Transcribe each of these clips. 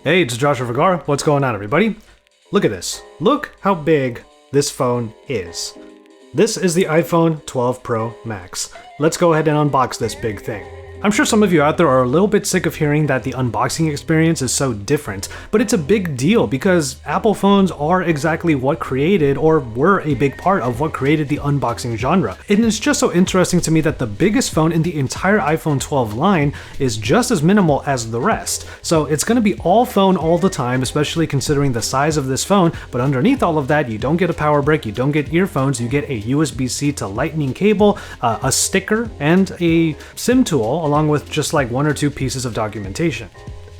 Hey, it's Joshua Vergara. What's going on, everybody? Look at this. Look how big this phone is. This is the iPhone 12 Pro Max. Let's go ahead and unbox this big thing. I'm sure some of you out there are a little bit sick of hearing that the unboxing experience is so different, but it's a big deal because Apple phones are exactly what created, or were a big part of what created the unboxing genre. And it's just so interesting to me that the biggest phone in the entire iPhone 12 line is just as minimal as the rest. So it's going to be all phone all the time, especially considering the size of this phone, but underneath all of that, you don't get a power brick, you don't get earphones, you get a USB-C to lightning cable, a sticker, and a SIM tool, along with just like one or two pieces of documentation.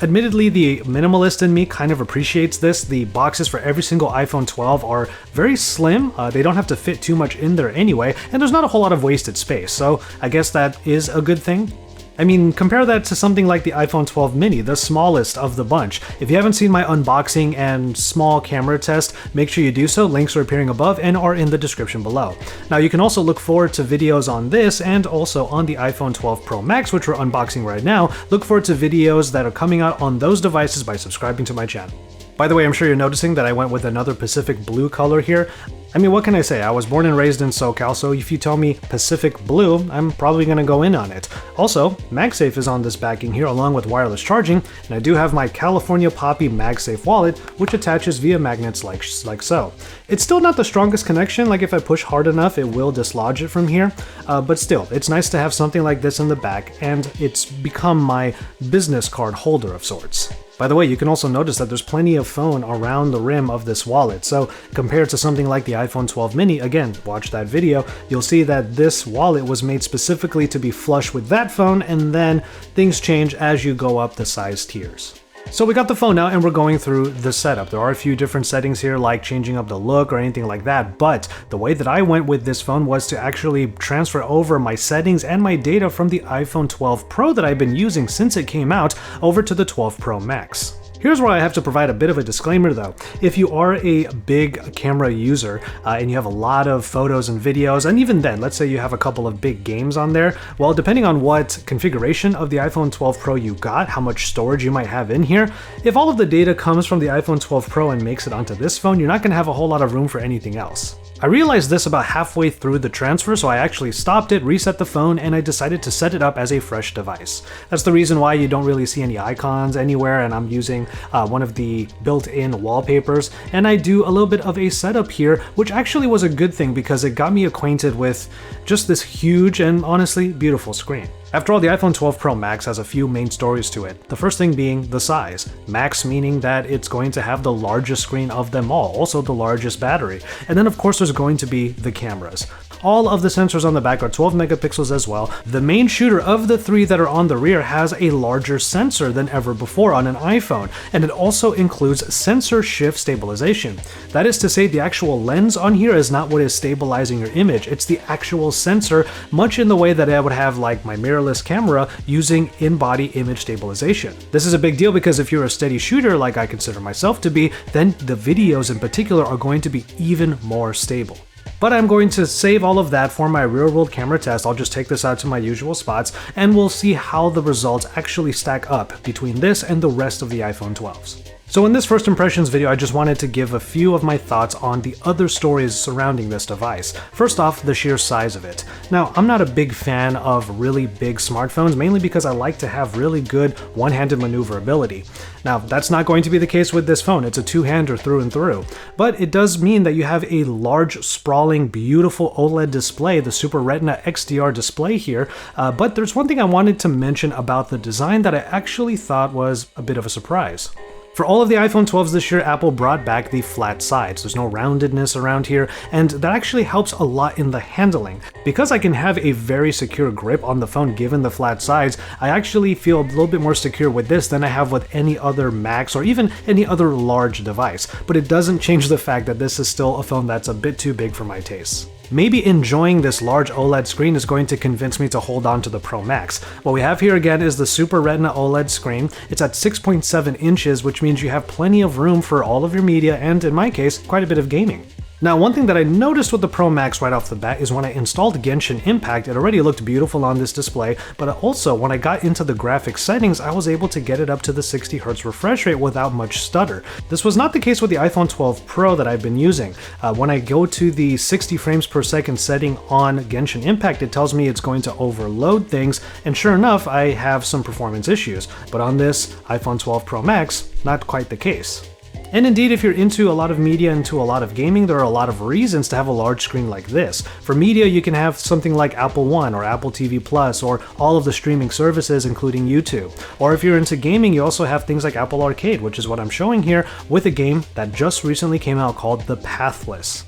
Admittedly, the minimalist in me kind of appreciates this. The boxes for every single iPhone 12 are very slim, they don't have to fit too much in there anyway, and there's not a whole lot of wasted space, so I guess that is a good thing. I mean, compare that to something like the iPhone 12 mini, the smallest of the bunch. If you haven't seen my unboxing and small camera test, make sure you do so. Links are appearing above and are in the description below. Now, you can also look forward to videos on this and also on the iPhone 12 Pro Max, which we're unboxing right now. Look forward to videos that are coming out on those devices by subscribing to my channel. By the way, I'm sure you're noticing that I went with another Pacific blue color here. I mean, what can I say? I was born and raised in SoCal, so if you tell me Pacific blue, I'm probably going to go in on it. Also, MagSafe is on this backing here along with wireless charging, and I do have my California Poppy MagSafe wallet, which attaches via magnets like so. It's still not the strongest connection, like if I push hard enough, it will dislodge it from here, but still, it's nice to have something like this in the back, and it's become my business card holder of sorts. By the way, you can also notice that there's plenty of phone around the rim of this wallet, so compared to something like the iPhone 12 mini, again, watch that video, you'll see that this wallet was made specifically to be flush with that phone, and then things change as you go up the size tiers. So we got the phone now and we're going through the setup. There are a few different settings here, like changing up the look or anything like that, but the way that I went with this phone was to actually transfer over my settings and my data from the iPhone 12 Pro that I've been using since it came out over to the 12 Pro Max. Here's where I have to provide a bit of a disclaimer though. If you are a big camera user and you have a lot of photos and videos, and even then, let's say you have a couple of big games on there, well, depending on what configuration of the iPhone 12 Pro you got, how much storage you might have in here, if all of the data comes from the iPhone 12 Pro and makes it onto this phone, you're not going to have a whole lot of room for anything else. I realized this about halfway through the transfer, so I actually stopped it, reset the phone, and I decided to set it up as a fresh device. That's the reason why you don't really see any icons anywhere, and I'm using one of the built-in wallpapers, and I do a little bit of a setup here, which actually was a good thing because it got me acquainted with just this huge and honestly beautiful screen. After all, the iPhone 12 Pro Max has a few main stories to it. The first thing being the size. Max meaning that it's going to have the largest screen of them all, also the largest battery. And then of course there's going to be the cameras. All of the sensors on the back are 12 megapixels as well. The main shooter of the three that are on the rear has a larger sensor than ever before on an iPhone, and it also includes sensor shift stabilization. That is to say, the actual lens on here is not what is stabilizing your image, it's the actual sensor, much in the way that I would have like my mirrorless camera using in-body image stabilization. This is a big deal because if you're a steady shooter like I consider myself to be, then the videos in particular are going to be even more stable. But I'm going to save all of that for my real-world camera test. I'll just take this out to my usual spots and we'll see how the results actually stack up between this and the rest of the iPhone 12s. So in this first impressions video, I just wanted to give a few of my thoughts on the other stories surrounding this device. First off, the sheer size of it. Now, I'm not a big fan of really big smartphones, mainly because I like to have really good one-handed maneuverability. Now, that's not going to be the case with this phone. It's a two-hander through and through. But it does mean that you have a large, sprawling, beautiful OLED display, the Super Retina XDR display here. But there's one thing I wanted to mention about the design that I actually thought was a bit of a surprise. For all of the iPhone 12s this year, Apple brought back the flat sides. There's no roundedness around here, and that actually helps a lot in the handling. Because I can have a very secure grip on the phone given the flat sides, I actually feel a little bit more secure with this than I have with any other Max or even any other large device. But it doesn't change the fact that this is still a phone that's a bit too big for my tastes. Maybe enjoying this large OLED screen is going to convince me to hold on to the Pro Max. What we have here again is the Super Retina OLED screen. It's at 6.7 inches, which means you have plenty of room for all of your media and, in my case, quite a bit of gaming. Now, one thing that I noticed with the Pro Max right off the bat is when I installed Genshin Impact, it already looked beautiful on this display, but also when I got into the graphics settings, I was able to get it up to the 60Hz refresh rate without much stutter. This was not the case with the iPhone 12 Pro that I've been using. When I go to the 60 frames per second setting on Genshin Impact, it tells me it's going to overload things, and sure enough, I have some performance issues. But on this iPhone 12 Pro Max, not quite the case. And indeed, if you're into a lot of media, into a lot of gaming, there are a lot of reasons to have a large screen like this. For media, you can have something like Apple One or Apple TV Plus or all of the streaming services, including YouTube. Or if you're into gaming, you also have things like Apple Arcade, which is what I'm showing here, with a game that just recently came out called The Pathless.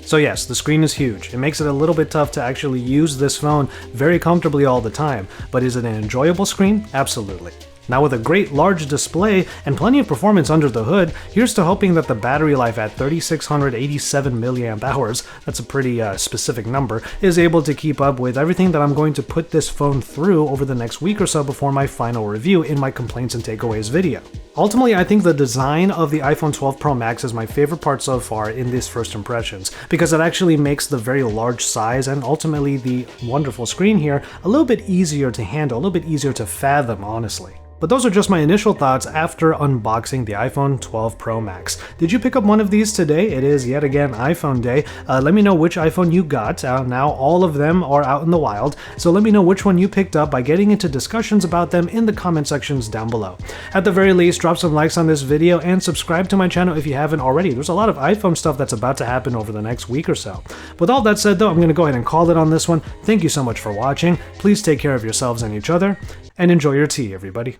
So yes, the screen is huge. It makes it a little bit tough to actually use this phone very comfortably all the time, but is it an enjoyable screen? Absolutely. Now, with a great large display and plenty of performance under the hood, here's to hoping that the battery life at 3687 mAh, that's a pretty specific number, is able to keep up with everything that I'm going to put this phone through over the next week or so before my final review in my complaints and takeaways video. Ultimately, I think the design of the iPhone 12 Pro Max is my favorite part so far in these first impressions, because it actually makes the very large size and ultimately the wonderful screen here a little bit easier to handle, a little bit easier to fathom, honestly. But those are just my initial thoughts after unboxing the iPhone 12 Pro Max. Did you pick up one of these today? It is yet again iPhone day. Let me know which iPhone you got. Now all of them are out in the wild, so let me know which one you picked up by getting into discussions about them in the comment sections down below. At the very least, drop some likes on this video and subscribe to my channel if you haven't already. There's a lot of iPhone stuff that's about to happen over the next week or so. With all that said though, I'm going to go ahead and call it on this one. Thank you so much for watching. Please take care of yourselves and each other, and enjoy your tea, everybody.